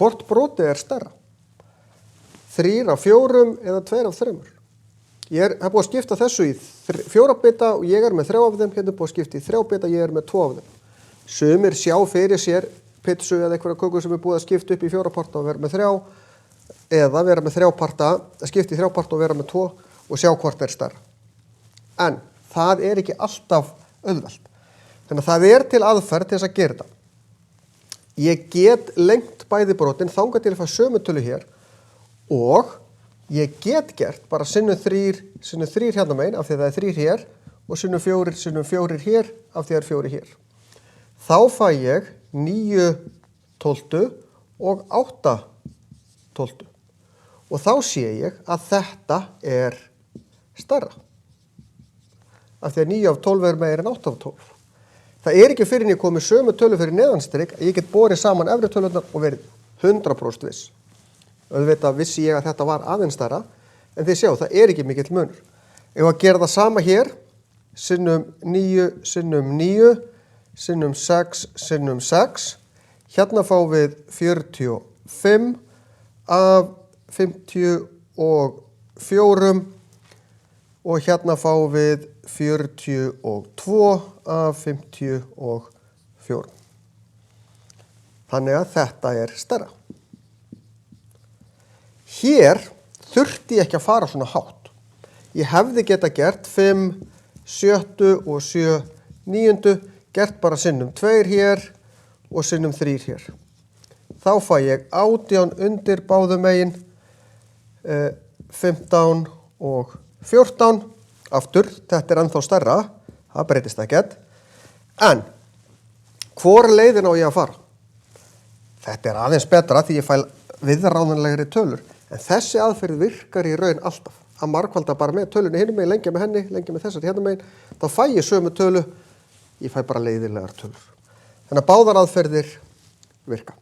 hvort brotið stærra. 3 af 4 eða 2 af 3. Ég hef búið að skipta þessu í 4 bita og ég með 3 af þeim, hérna búið að skipta í 3 bita, ég með 2 af þeim. Sumir sjá fyrir sér pitsu eða einhverja köku sem búið að skipta upp í 4 parta og vera með 3, eða vera með 3 parta, skipta í 3 parta og vera með 2 og sjá hvort stærra. En það ekki alltaf auðvelt. Þannig að það til aðferð til þess að gera þetta. Ég get lengt bæði brotin þangað til að fá sömu tölu hér og ég get gert bara sinnum 3 hérna megin af því að það 3 hér og sinnum 4 hér af því að það 4 hér. Þá fæ ég 9 tólftu og 8 tólftu. Og þá sé ég að þetta stærra. Af því að 9 af 12 meira en 8 af 12. Það ekki fyrir en ég komi sömu tölu fyrir neðanstrik að ég get borið saman efri tölurnar og verið 100% viss. Auðvitað vissi ég að þetta var aðeins stærra, en þið sjá, það ekki mikill munur. Ef að gera það sama hér, sinnum 9, sinnum 9, sinnum 6, sinnum 6. Hérna fá við 45 af 54 og hérna fá við 42 af 54. Þannig að þetta stærra. Hér þurfti ég ekki að fara svona hátt. Ég hefði geta gert 5, 7 og 7, 9, gert bara sinnum 2 hér og sinnum 3 hér. Þá fæ ég 18 undir báðum megin, 15 og 14. Aftur, þetta ennþá stærra, það breytist ekkert. En, hvor leiðin á ég að fara? Þetta aðeins betra því ég fæ viðráðanlegri tölur. En þessi aðferð virkar í raun alltaf. Að margfalda bara með tölunni hinum megin, lengja með henni, lengja með þessari hérna megin. Þá fæ ég sömu tölu, ég fæ bara leiðilegar tölur. Þannig að báðar aðferðir virka.